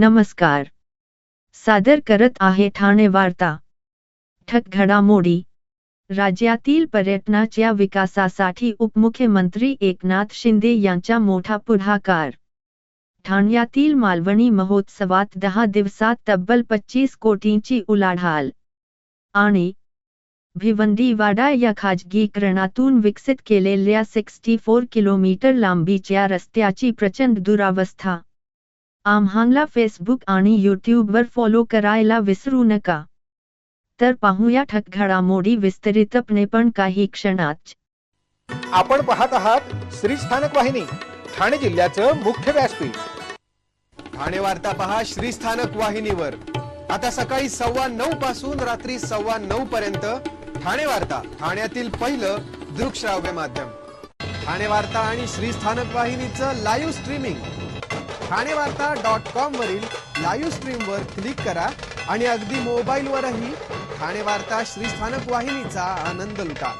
नमस्कार. सादर करत आहे ठाणे वार्ता. ठळक घडामोडी. राज्यातील पर्यटनाच्या विकासासाठी उपमुख्यमंत्री एकनाथ शिंदे यांचा मोठा पुढाकार. ठाण्यातील मालवणी महोत्सवात 10 दिवसात तब्बल 25 कोटींची उलाढाल. आणि भिवंडीवाडा या खाजगीकरणातून विकसित केलेल्या 64 किलोमीटर लांबीच्या रस्त्याची प्रचंड दुरावस्था. आम्हाला फेसबुक आणि यूट्यूबवर फॉलो करायला विसरू नका. तर पाहूया ठळक घडामोडी विस्तारितपणे पण काही क्षणात. आपण पाहत आहात श्री स्थानक वाहिनी, ठाणे जिल्ह्याचं मुख्य व्यासपीठ. ठाणे वार्ता पहा श्री स्थानक वाहिनीवर. आता सकाळी 9:15 पासून रात्री 9:15 पर्यंत ठाणे वार्ता, ठाण्यातील पहिलं दृकश्राव्य माध्यम. ठाणे वार्ता आणि श्री स्थानक वाहिनीचं लाईव्ह स्ट्रीमिंग ठाणेवार्ता.com वरील लाईव्ह स्ट्रीम वर क्लिक करा आणि अगदी मोबाईलवरही ठाणे वार्ता श्री स्थानक वाहिनीचा आनंद लुटा.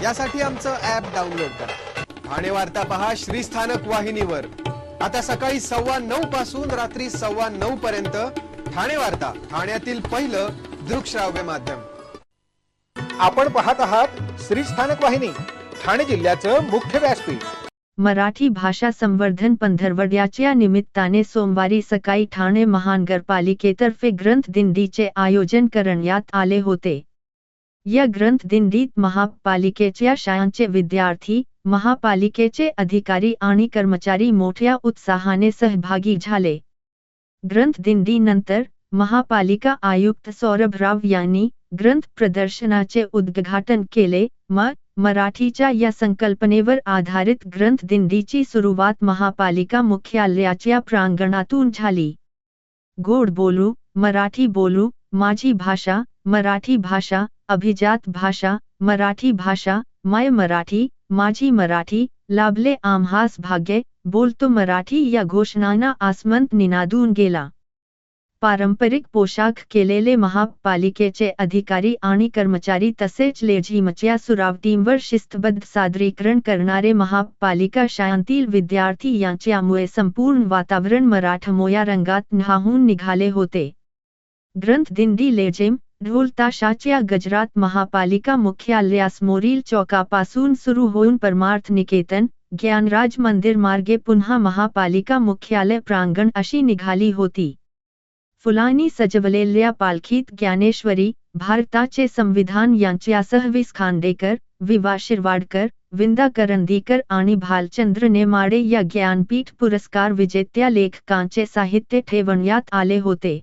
यासाठी आमचं ॲप डाउनलोड करा. ठाणे वार्ता पहा श्री स्थानक वाहिनीवर. आता सकाळी 9:15 पासून रात्री 9:15 पर्यंत ठाणे वार्ता, ठाण्यातील पहिलं दृकश्राव्य माध्यम. आपण पाहत आहात श्री स्थानक वाहिनी, ठाणे जिल्ह्याचं मुख्य व्यासपीठ. मराठी भाषा संवर्धन पंधरवड्याच्या निमित्ताने सोमवारी सकाळी ठाणे महानगरपालिकेतर्फे ग्रंथदिंडीचे आयोजन करण्यात आले होते. या ग्रंथदिंडीत महापालिकेच्या शाळांचे विद्यार्थी, महापालिकेचे अधिकारी आणि कर्मचारी मोठ्या उत्साहाने सहभागी झाले. ग्रंथदिंडीनंतर महापालिका आयुक्त सौरभ राव यांनी ग्रंथ प्रदर्शनाचे उद्घाटन केले. मराठीच्या या संकल्पनेवर आधारित ग्रंथदिंडीची सुरुवात महापालिका मुख्यालयाच्या प्रांगणातून झाली. गोड बोलू, मराठी बोलू, माझी भाषा, मराठी भाषा, अभिजात भाषा, मराठी भाषा, माय मराठी, माझी मराठी, लाभले आम्हास भाग्य, बोलतो मराठी या घोषणांना आसमंत निनादून गेला. पारंपरिक पोशाख केलेले महापालिकेचे अधिकारी आणि कर्मचारी तसेच लेझिमच्या सुरावटींवर शिस्तबद्ध सादरीकरण करणारे महापालिका शाळांतील विद्यार्थी यांच्यामुळे संपूर्ण वातावरण मराठमोया रंगात न्हाऊन निघाले होते. ग्रंथदिंडी लेझिम, ढोल ताशाच्या गजरात महापालिका मुख्यालयासमोरील चौकापासून सुरू होऊन परमार्थ निकेतन, ज्ञानराज मंदिर मार्गे पुन्हा महापालिका मुख्यालय प्रांगण अशी निघाली होती. फुलांनी सजवलेल्या पालखीत ज्ञानेश्वरी, भारताचे संविधान यांच्यासह वि. स. खांडेकर, वि. वा. शिरवाडकर, विंदा करंदीकर आणि भालचंद्र नेमाडे या ज्ञानपीठ पुरस्कार विजेत्या लेखकांचे साहित्य ठेवण्यात आले होते.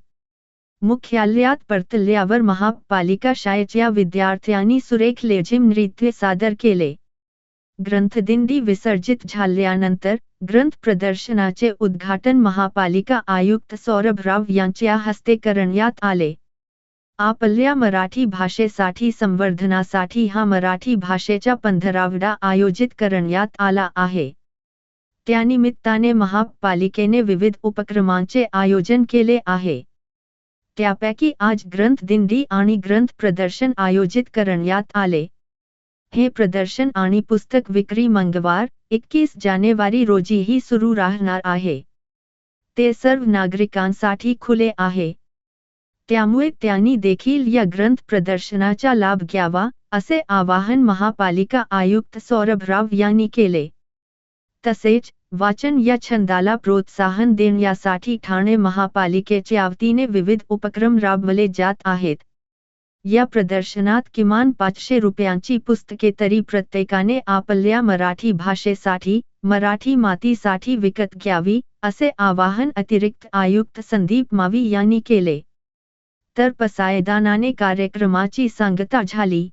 मुख्यालयात परतल्यावर महापालिका शाळेच्या विद्यार्थ्यांनी सुरेख लेझिम नृत्य सादर केले. ग्रंथदिंडी विसर्जित झाल्यानंतर ग्रंथ प्रदर्शनाचे उद्घाटन महापालिका आयुक्त सौरभ राव यांच्या हस्ते करण्यात आले. आपल्या मराठी भाषेसाठी संवर्धनासाठी हा मराठी भाषेचा 15वा आयोजित करण्यात आला आहे. त्यानिमित्ताने महापालिकेने विविध उपक्रमांचे आयोजन केले आहे. त्यापैकी आज ग्रंथदिंडी आणि ग्रंथ प्रदर्शन आयोजित करण्यात आले. हे प्रदर्शन आणि पुस्तक विक्री मंगळवार 21 जानेवारी रोजीही सुरू राहणार आहे. ते सर्व नागरिकांसाठी खुले आहे. त्यामुळे त्यांनी देखील या ग्रंथ प्रदर्शनाचा लाभ घ्यावा, असे आवाहन महापालिका आयुक्त सौरभ राव यांनी केले. तसेच वाचन या छंदाला प्रोत्साहन देण्यासाठी ठाणे महापालिकेच्या वतीने विविध उपक्रम राबवले जात आहेत. या प्रदर्शनात किमान 500 रुपयांची पुस्तके तरी प्रत्येकाने आपल्या मराठी भाषेसाठी, मराठी मातीसाठी विकत घ्यावी, असे आवाहन अतिरिक्त आयुक्त संदीप मावी यांनी केले. तर पसायदानाने कार्यक्रमाची सांगता झाली.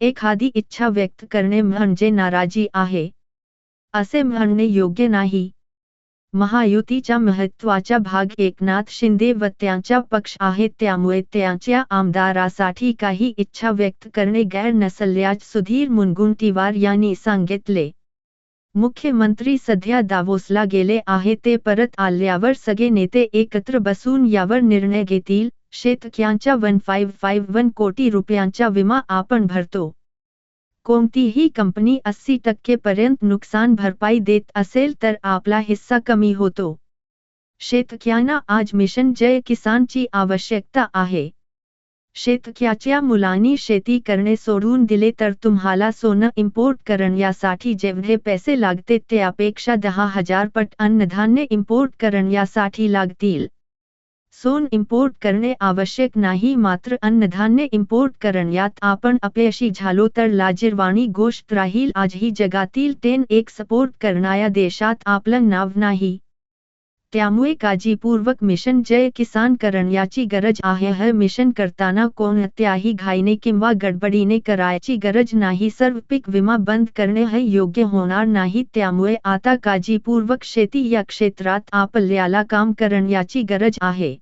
एखादी इच्छा व्यक्त करणे म्हणजे नाराजी आहे, असे म्हणणे योग्य नाही. महायुतीचा महत्त्वाचा भाग एकनाथ शिंदे व त्यांचा पक्ष आहे, त्यामुळे त्यांच्या आमदारासाठी काही इच्छा व्यक्त करणे गैर नसल्याचे सुधीर मुनगंटीवार यांनी सांगितले. मुख्यमंत्री सध्या दावोसला गेले आहे. ते परत आल्यावर सगळे नेते एकत्र बसून यावर निर्णय घेतील. शेतकऱ्यांचा 1551 कोटी रुपयांचा विमा आपण भरतो. कोणतीही कंपनी 80% पर्यंत नुकसान भरपाई देत असेल तर आपला हिस्सा कमी होतो. शेतकऱ्यांना आज मिशन जय किसानची आवश्यकता आहे. शेतकऱ्याच्या मुलांनी शेती करणे सोडून दिले तर तुम्हाला सोनं इम्पोर्ट करण्यासाठी जेवढे पैसे लागते त्यापेक्षा 10,000 पट अन्नधान्य इम्पोर्ट करण्यासाठी लागतील. सोनं इम्पोर्ट करणे आवश्यक नाही, मात्र अन्नधान्य इम्पोर्ट करण्यात आपण अपयशी झालो तर लाजिरवाणी गोष्ट राहील. आजही जगातील 10 एक्सपोर्ट करणाऱ्या देशात आपलं नाव नाही. त्यामुळे काळजीपूर्वक मिशन जय किसान करण्याची गरज आहे. हे मिशन करताना कोणत्याही घाईने किंवा गडबडीने करायची गरज नाही. सर्व पीक विमा बंद करणे हे योग्य होणार नाही. त्यामुळे आता काळजीपूर्वक शेती या क्षेत्रात आपल्याला काम करण्याची गरज आहे.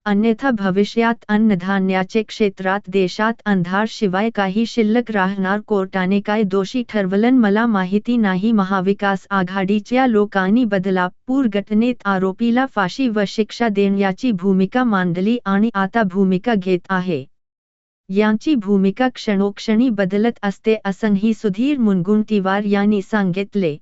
अन्यथा भविष्यात अन्नधान्याचे क्षेत्रात देशात अंधार शिवाय काही शिल्लक राहणार. कोर्टाने काय दोषी ठरवलं मला माहिती नाही. महाविकास आघाडीच्या लोकांनी बदलापूर घटनेत आरोपीला फाशी व शिक्षा देण्याची भूमिका मांडली आणि आता भूमिका घेत आहे. यांची भूमिका क्षणोक्षणी बदलत असते असंही सुधीर मुनगंटीवार यांनी सांगितले.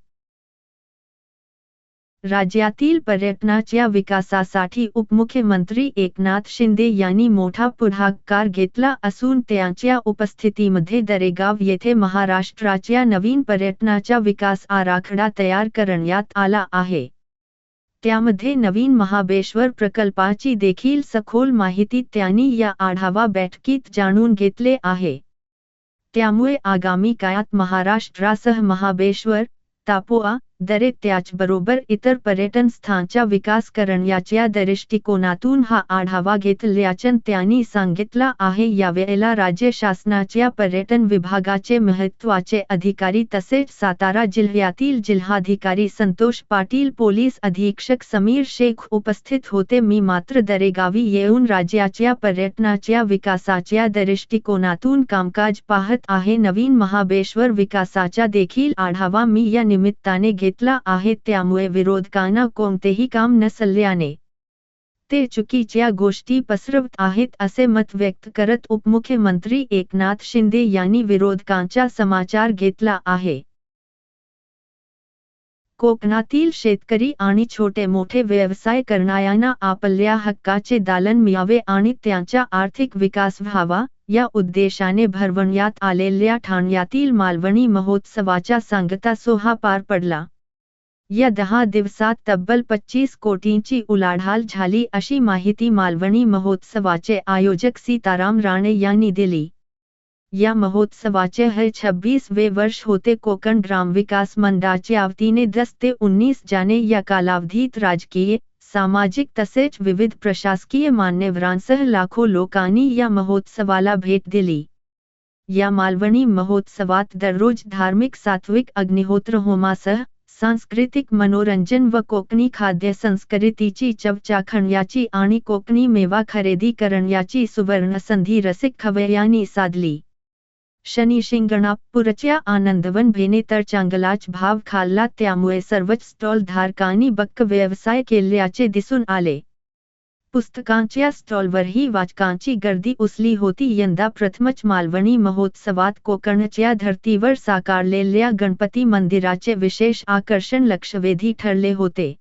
राज्यातील पर्यटनाच्या विकासासाठी उपमुख्यमंत्री एकनाथ शिंदे यांनी मोठा पुढाकार घेतला असून त्यांच्या उपस्थितीमध्ये दरेगाव येथे महाराष्ट्राच्या नवीन पर्यटनाचा विकास आराखडा तयार करण्यात आला आहे. त्यामध्ये नवीन महाबळेश्वर प्रकल्पाची देखील सखोल माहिती त्यांनी या आढावा बैठकीत जाणून घेतले आहे. त्यामुळे आगामी काळात महाराष्ट्रासह महाबळेश्वर, तापोआ, दरे त्याचबरोबर इतर पर्यटन स्थानांचा विकास करण्याच्या दृष्टिकोनातून हा आढावा घेतल्याचं त्यांनी सांगितलं आहे. यावेळेला राज्य शासनाच्या पर्यटन विभागाचे महत्त्वाचे अधिकारी तसेच सातारा जिल्ह्यातील जिल्हाधिकारी संतोष पाटील, पोलीस अधीक्षक समीर शेख उपस्थित होते. मी मात्र दरेगावी येऊन राज्याच्या पर्यटनाच्या विकासाच्या दृष्टिकोनातून कामकाज पाहत आहे. नवीन महाबळेश्वर विकासाचा देखील आढावा मी या निमित्ताने घेतला आहे. त्यामुळे विरोधकांना कोणतेही काम नसल्याने ते चुकीच्या गोष्टी पसरवत आहेत असे मत व्यक्त करत उपमुख्यमंत्री एकनाथ शिंदे यांनी विरोधकांचा समाचार घेतला आहे. कोकणातील शेतकरी आणि छोटे मोठे व्यवसाय करणाऱ्यांना आपल्या हक्काचे दालन मिळावे आणि त्यांचा आर्थिक विकास व्हावा या उद्देशाने भरवण्यात आलेल्या ठाण्यातील मालवणी महोत्सवाचा सांगता सोहळा पार पडला. या 10 दिवसात तब्बल 25 कोटींची उलाढाल झाली अशी माहिती मालवणी महोत्सवाचे आयोजक सीताराम राणे यांनी दिली. या महोत्सवाचे हे 26वे वर्ष होते. कोकण ग्रामविकास मंडळाच्या वतीने 10 ते 19 जाने या कालावधीत राजकीय, सामाजिक तसेच विविध प्रशासकीय मान्यवरांसह लाखो लोकांनी या महोत्सवाला भेट दिली. या मालवणी महोत्सवात दररोज धार्मिक सात्विक अग्निहोत्र होमासह सांस्कृतिक मनोरंजन व कोकणी खाद्य संस्कृतीची चव चाखण्याची आणि कोकणी मेवा खरेदी करण्याची सुवर्णसंधी रसिक खवय्यांनी साधली. शनी शिंगणापूरच्या आनंदवन भेने तर चांगलाच भाव खाल्ला. त्यामुळे सर्वच स्टॉल धारकांनी बक्क व्यवसाय केल्याचे दिसून आले. पुस्तकांच्या स्टॉलवरही वाचकांची गर्दी उसली होती. यंदा प्रथमच मालवणी महोत्सवात कोकणच्या धर्तीवर साकारलेल्या गणपती मंदिराचे विशेष आकर्षण लक्षवेधी ठरले होते.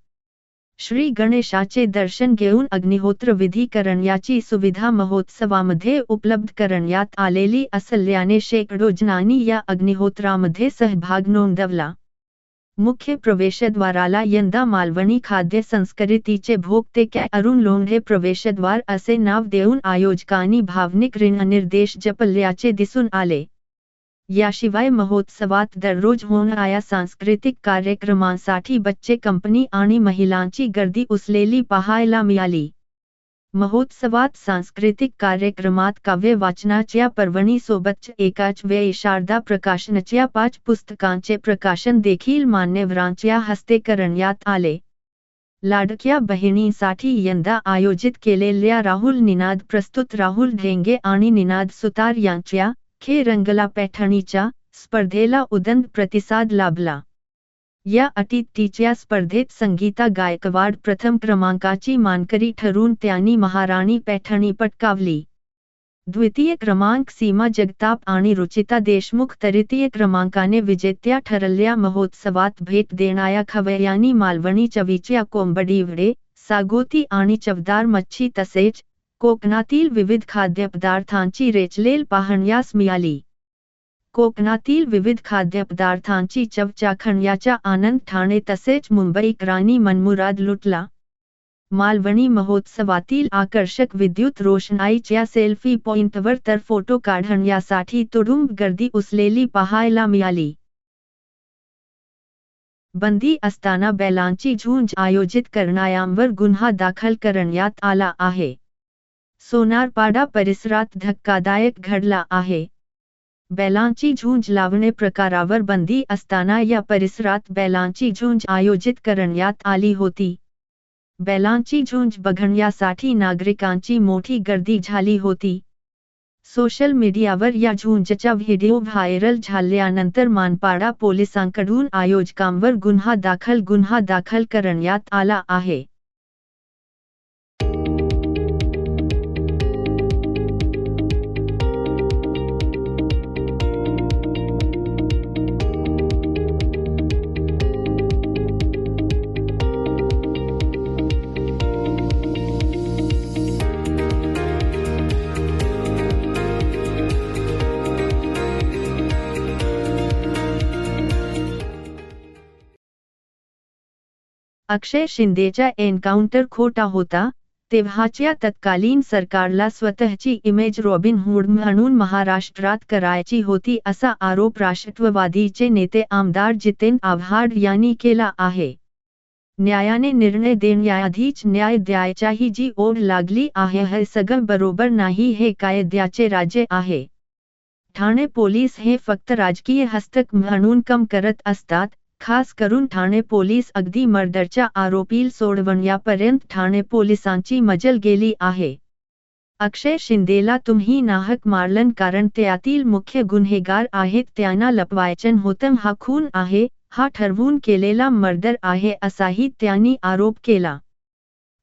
श्री गणेशाचे दर्शन घेऊन अग्निहोत्र विधी करण्याची सुविधा महोत्सवामध्ये उपलब्ध करण्यात आलेली असल्याने शेकडो जणांनी या अग्निहोत्रामध्ये सहभाग नोंदवला. मुख्य प्रवेशद्वाराला यंदा मालवणी खाद्य संस्कृतीचे भोगते अरुण लोंढे प्रवेशद्वार असे नाव देऊन आयोजकांनी भावनिक ऋणनिर्देश जपल्याचे दिसून आले. याशिवाय महोत्सवात दररोज होणाऱ्या सांस्कृतिक कार्यक्रमांसाठी बच्चे कंपनी आणि महिलांची गर्दी उसलेली पाहायला मिळाली. महोत्सवात सांस्कृतिक कार्यक्रमात काव्य वाचनाच्या पर्वणीसोबतच एकाच वेळी शारदा प्रकाशनच्या 5 पुस्तकांचे प्रकाशन देखील मान्यवरांच्या हस्ते करण्यात आले. लाडक्या बहिणींसाठी यंदा आयोजित केलेल्या राहुल निनाद प्रस्तुत राहुल ढेंगे आणि निनाद सुतार यांच्या खे रंगला पैठणीच्या स्पर्धेला उदंड प्रतिसाद लाभला. या अटीतटीच्या स्पर्धेत संगीता गायकवाड प्रथम क्रमांकाची मानकरी ठरून त्यांनी महाराणी पैठणी पटकावली. द्वितीय क्रमांक सीमा जगताप आणि रुचिता देशमुख तृतीय क्रमांकाने विजेत्या ठरल्या. महोत्सवात भेट देणाऱ्या खवय्यांनी मालवणी चवीच्या कोंबडी वडे, सागोती आणि चवदार मच्छी तसेच कोकणातील विविध खाद्यपदार्थांची रेचलेल पाहण्यास मिळाली. कोकणातील विविध खाद्यपदार्थांची चव चाखण्याचा आनंद ठाणे तसेच मुंबईकरांनी मनमुराद लुटला. मालवणी महोत्सवातील आकर्षक विद्युत रोषणाईच्या सेल्फी पॉइंटवर तर फोटो काढण्यासाठी तुडुंब गर्दी उसलेली पाहायला मिळाली. बंदी असताना बैलांची झुंज आयोजित करणाऱ्यांवर गुन्हा दाखल करण्यात आला आहे. सोनारपाडा परिसरात धक्कादायक घडला आहे. बैलांची झुंज लावणे प्रकारावर बंदी असताना या परिसरात बैलांची झुंज आयोजित करण्यात आली होती. बैलांची झुंज बघण्यासाठी नागरिकांची मोठी गर्दी झाली होती. सोशल मीडियावर या झुंजचा व्हिडिओ व्हायरल झाल्यानंतर मानपाडा पोलिसांकडून आयोजकांवर गुन्हा दाखल करण्यात आला आहे. अक्षय शिंदेचा एन्काउंटर खोटा होता, तेव्हाच्या तत्कालीन सरकारला स्वतःची इमेज रॉबिन हुड म्हणून महाराष्ट्रात करायची होती असा आरोप राष्ट्रवादीचे नेते आमदार जितेंद्र आव्हाड यांनी केला आहे. न्यायाने निर्णय देण्याआधीच न्याय द्यायचाही जी ओढ लागली आहे हे सगळं बरोबर नाही. हे कायद्याचे राज्य आहे. ठाणे पोलीस हे फक्त राजकीय हस्तक म्हणून काम करत असतात. खास करून ठाणे पोलीस अगदी मर्डरच्या आरोपीला सोडवण्यापर्यंत ठाणे पोलिसांची मजल गेली आहे. अक्षय शिंदेला तुम्ही नाहक मारलं कारण त्यातील मुख्य गुन्हेगार आहेत. त्यांना लपवायचं होतं. हा खून आहे, हा ठरवून केलेला मर्डर आहे असाही त्यांनी आरोप केला.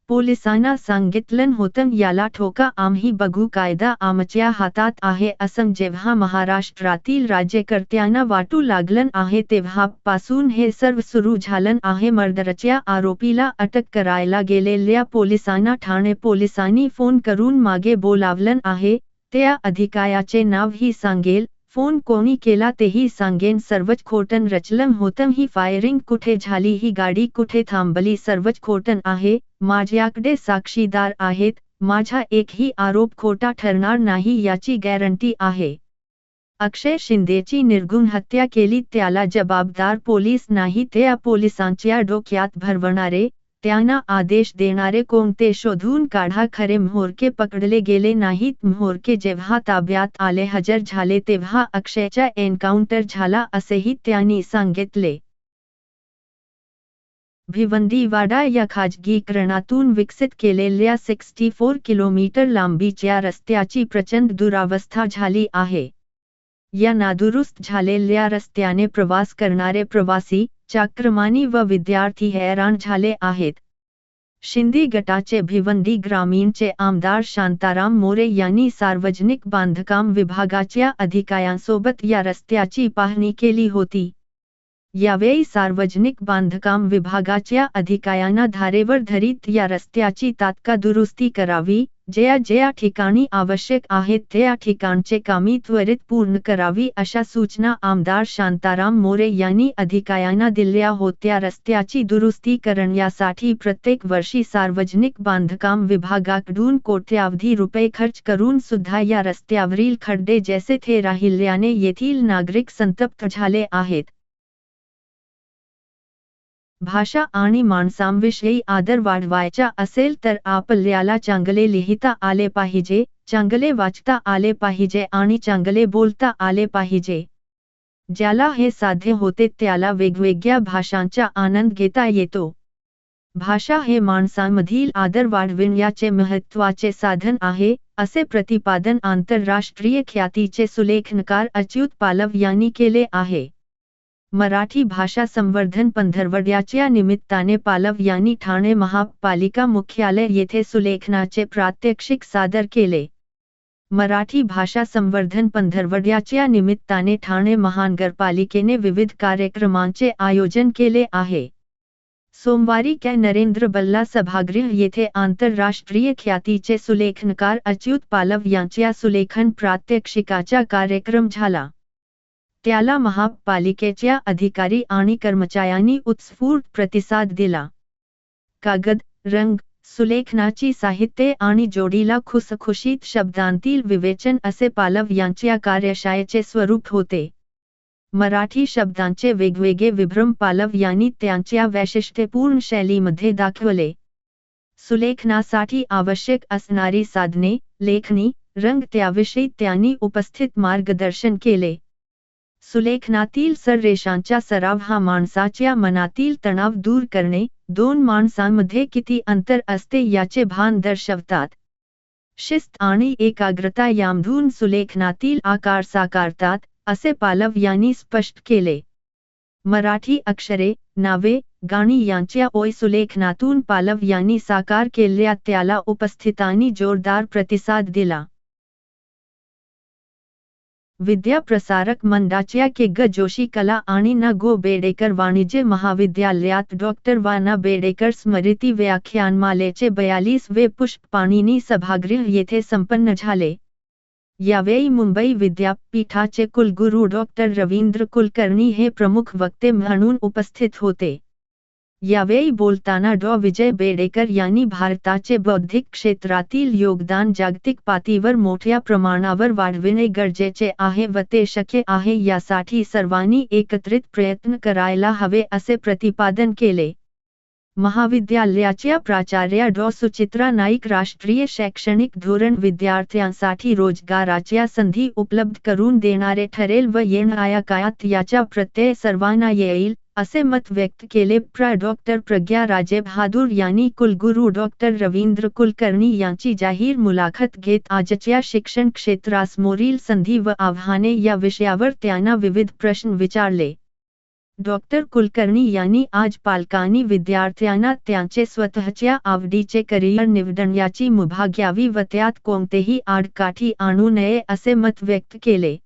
पोलिसांना सांगितलं होतं याला ठोका, आम्ही बघू, कायदा आमच्या हातात आहे असं जेव्हा महाराष्ट्रातील राज्यकर्त्यांना वाटू लागलं आहे तेव्हापासून हे सर्व सुरू झालं आहे. मर्डरच्या आरोपीला अटक करायला गेलेल्या पोलिसांना ठाणे पोलिसांनी फोन करून मागे बोलावलं आहे. त्या अधिकाऱ्याचे नावही सांगेल, फोन कोणी केला तेही सांगेन. सर्वच खोटं रचलं होतं. ही फायरिंग कुठे झाली, ही गाडी कुठे थांबली, सर्वच खोटं आहे. माझ्याकडे साक्षीदार आहेत. माझा एकही आरोप खोटा ठरणार नाही याची गॅरंटी आहे. अक्षय शिंदेची निर्गुण हत्या केली त्याला जबाबदार पोलीस नाही, त्या पोलिसांच्या डोक्यात भरवणारे, त्यांना आदेश देणारे कोणते शोधून काढा. खरे म्होरके पकडले गेले नाहीत. म्होरके जेव्हा ताब्यात आले, हजर झाले तेव्हा अक्षयचा एन्काउंटर झाला असेही त्यांनी सांगितले. भिवंडीवाडा या खाजगीकरणातून विकसित केलेल्या 64 किलोमीटर लांबीच्या रस्त्याची प्रचंड दुरावस्था झाली आहे. या नादुरुस्त झालेल्या रस्त्याने प्रवास करणारे प्रवासी, चाकरमानी व विद्यार्थी हैराण झाले आहेत. शिंदे गटाचे भिवंडी ग्रामीणचे आमदार शांताराम मोरे यांनी सार्वजनिक बांधकाम विभागाच्या अधिकाऱ्यांसोबत या रस्त्याची पाहणी केली होती. यावेळी सार्वजनिक बांधकाम विभागाच्या अधिकाऱ्यांना धारेवर धरीत या रस्त्याची तात्काळ दुरुस्ती करावी, ज्या ठिकाणी आवश्यक आहे त्या ठिकाणचे कामे त्वरित पूर्ण करावी अशा सूचना आमदार शांताराम मोरे यांनी अधिकाऱ्यांना दिल्या होत्या. रस्त्याची दुरुस्ती करण्यासाठी प्रत्येक वर्षी सार्वजनिक बांधकाम विभागाकडून कोट्यावधी रुपये खर्च करून सुद्धा या रस्त्यावरील खड्डे जैसे थे राहिल्याने येथील नागरिक संतप्त झाले आहेत. भाषा आणि माणसांविषयी आदर वाढवायचा असेल तर आपल्याला चांगले लिहिता आले पाहिजे, चांगले वाचता आले पाहिजे आणि चांगले बोलता आले पाहिजे. ज्याला हे साध्य होते त्याला वेगवेगळ्या भाषांचा आनंद घेता येतो. भाषा हे माणसांमधील आदर वाढविण्याचे महत्त्वाचे साधन आहे, असे प्रतिपादन आंतरराष्ट्रीय ख्यातीचे सुलेखनकार अच्युत पालव यांनी केले आहे. मराठी भाषा संवर्धन पंधरवड्याच्या निमित्ताने पालव यांनी ठाणे महापालिका मुख्यालय येथे सुलेखनाचे प्रात्यक्षिक सादर केले. मराठी भाषा संवर्धन पंधरवड्याच्या निमित्ताने ठाणे महानगरपालिकेने विविध कार्यक्रमांचे आयोजन केले आहे. सोमवारी नरेंद्र बल्ला सभागृह येथे आंतरराष्ट्रीय ख्यातीचे सुलेखनकार अच्युत पालव यांच्या सुलेखन प्रात्यक्षिकाचा कार्यक्रम झाला. त्याला महापालिकेच्या अधिकारी आणि कर्मचाऱ्यांनी उत्स्फूर्त प्रतिसाद दिला. कागद, रंग, सुलेखनाची साहित्य आणि जोडीला खुसखुशीत शब्दांतील विवेचन असे पालव यांच्या कार्यशाळेचे स्वरूप होते. मराठी शब्दांचे वेगवेगळे विभ्रम पालव यांनी त्यांच्या वैशिष्ट्यपूर्ण शैलीमध्ये दाखवले. सुलेखनासाठी आवश्यक असणारी साधने, लेखणी, रंग त्याविषयी त्यांनी उपस्थित मार्गदर्शन केले. सुलेखनातील सररेषांचा सराव हा माणसाच्या मनातील तणाव दूर करणे, दोन माणसांमध्ये किती अंतर असते याचे भान दर्शवतात. शिस्त आणि एकाग्रता यामधून सुलेखनातील आकार साकारतात, असे पालव यांनी स्पष्ट केले. मराठी अक्षरे, नावे, गाणी यांच्या ओय सुलेखनातून पालव यांनी साकार केल्या त्याला उपस्थितांनी जोरदार प्रतिसाद दिला. विद्या प्रसारक मंडळाच्या ग जोशी कला आणि न गो बेडेकर वाणिज्य महाविद्यालयात डॉक्टर वा ना बेडेकर स्मृती व्याख्यानमालेचे 42वे पुष्प पाणिनी सभागृह येथे संपन्न झाले. यावेळी मुंबई विद्यापीठाचे कुलगुरू डॉक्टर रवींद्र कुलकर्णी हे प्रमुख वक्ते म्हणून उपस्थित होते. यावेळी बोलताना डॉ. विजय बेडेकर यांनी भारताचे बौद्धिक क्षेत्रातील योगदान जागतिक पातळीवर मोठ्या प्रमाणावर वाढविणे गरजेचे आहे व ते शक्य आहे यासाठी सर्वांनी एकत्रित प्रयत्न करायला हवे असे प्रतिपादन केले. महाविद्यालयाच्या प्राचार्या डॉ. सुचित्रा नाईक राष्ट्रीय शैक्षणिक धोरण विद्यार्थ्यांसाठी रोजगाराच्या संधी उपलब्ध करून देणारे ठरेल व येणाऱ्या काळात याचा प्रत्यय सर्वांना येईल, असे मत व्यक्त केले. डॉ. प्रज्ञा राजेबहादूर यांनी कुलगुरू डॉ. रवींद्र कुलकर्णी यांची जाहीर मुलाखत घेत आजच्या शिक्षण क्षेत्रासमोरील संधी व आव्हाने या विषयावर त्यांना विविध प्रश्न विचारले. डॉ. कुलकर्णी यांनी आज पालकांनी विद्यार्थ्यांना त्यांचे स्वतःच्या आवडीचे करिअर निवडण्याची मुभा घ्यावी व त्यात कोणतेही आडकाठी आणू नये असे मत व्यक्त केले.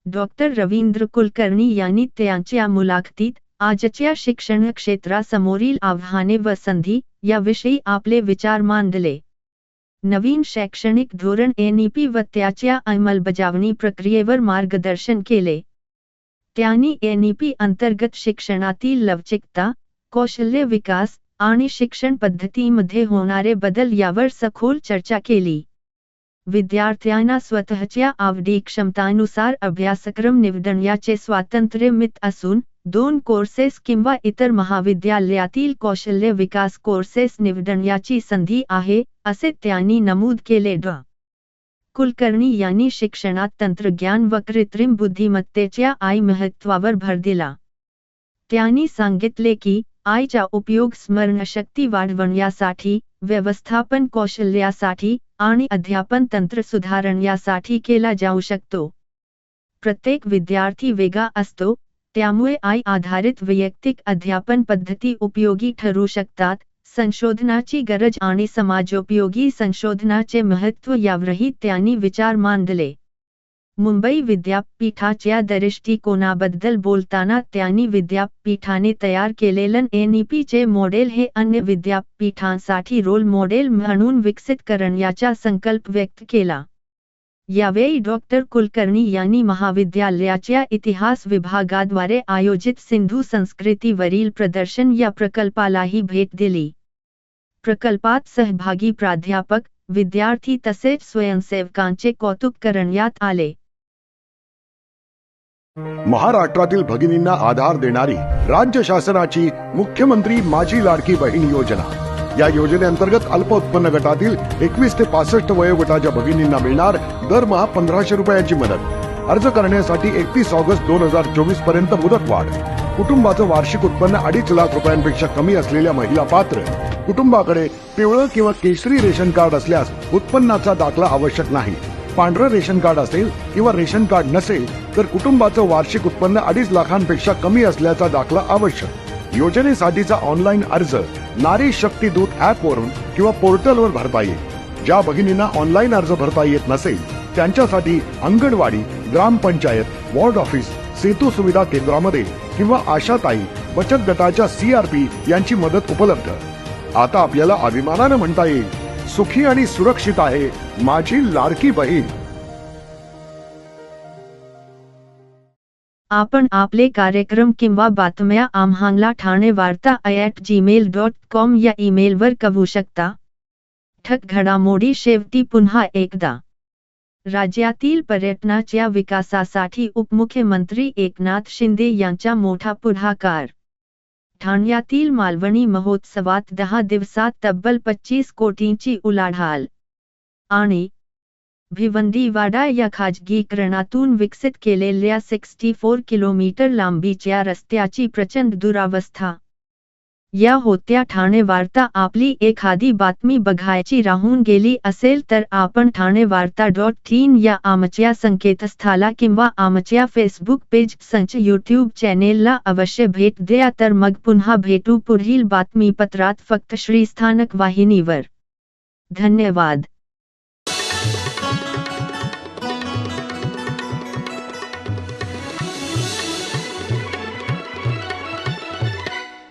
डॉ. रवींद्र कुलकर्णी यांनी त्यांच्या मुलाखतीत आजच्या शिक्षण क्षेत्रासमोरील आव्हाने व संधी याविषयी आपले विचार मांडले. नवीन शैक्षणिक धोरण NEP व त्याच्या अंमलबजावणी प्रक्रियेवर मार्गदर्शन केले. त्यांनी NEP अंतर्गत शिक्षणातील लवचिकता, कौशल्य विकास आणि शिक्षण पद्धतीमध्ये होणारे बदल यावर सखोल चर्चा केली. विद्यार्थ्यांना स्वतःच्या आवडी क्षमतानुसार अभ्यासक्रम निवडण्याचे स्वातंत्र्य मिळत असून 2 कोर्सेस किंवा इतर महाविद्यालयातील कौशल्य विकास कोर्सेस निवडण्याची संधी आहे, असे त्यांनी नमूद केले. डॉ. कुलकर्णी यांनी शिक्षणात तंत्रज्ञान व कृत्रिम बुद्धिमत्तेच्या महत्त्वावर भर दिला. त्यांनी सांगितले की चा उपयोग स्मरणशक्ती वाढवण्यासाठी, व्यवस्थापन कौशल्यासाठी आणि अध्यापन तंत्र सुधारण्यासाठी केला जाऊ शकतो. प्रत्येक विद्यार्थी वेगळा असतो, त्यामुळे आधारित वैयक्तिक अध्यापन पद्धती उपयोगी ठरू शकतात. संशोधनाची गरज आणि समाजोपयोगी संशोधनाचे महत्त्व यावरही त्यांनी विचार मांडले. मुंबई विद्यापीठाच्या दृष्टिकोनाबद्दल बोलताना त्यांनी विद्यापीठाने तयार केलेलं NEP चे मॉडेल हे अन्य विद्यापीठांसाठी रोल मॉडेल म्हणून विकसित करण्याचा संकल्प व्यक्त केला. यावेळी डॉ. कुलकर्णी यांनी महाविद्यालयाच्या इतिहास विभागाद्वारे आयोजित सिंधू संस्कृतीवरील प्रदर्शन या प्रकल्पालाही भेट दिली. प्रकल्पात सहभागी प्राध्यापक, विद्यार्थी तसेच स्वयंसेवकांचे कौतुक करण्यात आले. महाराष्ट्रातील भगिनींना आधार देणारी राज्य शासनाची मुख्यमंत्री माझी लाडकी बहीण योजना. या योजनेअंतर्गत अल्प उत्पन्न गटातील 21 ते 65 वयोगटाच्या भगिनींना मिळणार दरमहा 1500 रुपयांची मदत. अर्ज करण्यासाठी 31 ऑगस्ट 2024 पर्यंत मुदतवाढ. कुटुंबाचं वार्षिक उत्पन्न 2.5 लाख रुपयांपेक्षा कमी असलेल्या महिला पात्र. कुटुंबाकडे पिवळं किंवा केशरी रेशन कार्ड असल्यास उत्पन्नाचा दाखला आवश्यक नाही. पांढरं रेशन कार्ड असेल किंवा रेशन कार्ड नसेल तर कुटुंबाचं वार्षिक उत्पन्न 2.5 लाखांपेक्षा कमी असल्याचा दाखला आवश्यक. योजनेसाठीचा ऑनलाईन अर्ज नारी शक्ती दूत ऍप वरून किंवा पोर्टलवर भरता येईल. ज्या भगिनींना ऑनलाईन अर्ज भरता येत नसेल त्यांच्यासाठी अंगणवाडी, ग्रामपंचायत, वॉर्ड ऑफिस, सेतू सुविधा केंद्रामध्ये किंवा आशाताई बचत गटाच्या CRP यांची मदत उपलब्ध. आता आपल्याला अभिमानानं म्हणता येईल, सुखी आणि सुरक्षित आहे माझी लाडकी बहीण. आपण आपले कार्यक्रम किंवा बातम्या आम्हाला ठाणेवार्ता@gmail.com या ईमेलवर कळवू शकता. ठक घडामोडी शेवटी पुन्हा एकदा. राज्यातील पर्यटनाच्या विकासासाठी उपमुख्यमंत्री एकनाथ शिंदे यांचा मोठा पुढाकार. ठाण्यातील मालवणी महोत्सवात 10 दिवसात तब्बल 25 कोटींची उलाढाल. आणि भिवंडीवाडा या खाजगीकरणातून विकसित केलेल्या 64 किलोमीटर लांबीच्या रस्त्याची प्रचंड दुरावस्था. या होत्या ठाणे वार्ता. आपली एखादी बातमी बघायची राहून गेली असेल तर आपण ठाणेवार्ता.in या आमच्या संकेतस्थळाला किंवा आमच्या फेसबुक पेज संच YouTube चॅनेलला अवश्य भेट द्या. तर मग पुन्हा भेटू पुढील बातमीपत्रात फक्त श्रीस्थानक वाहिनीवर. धन्यवाद.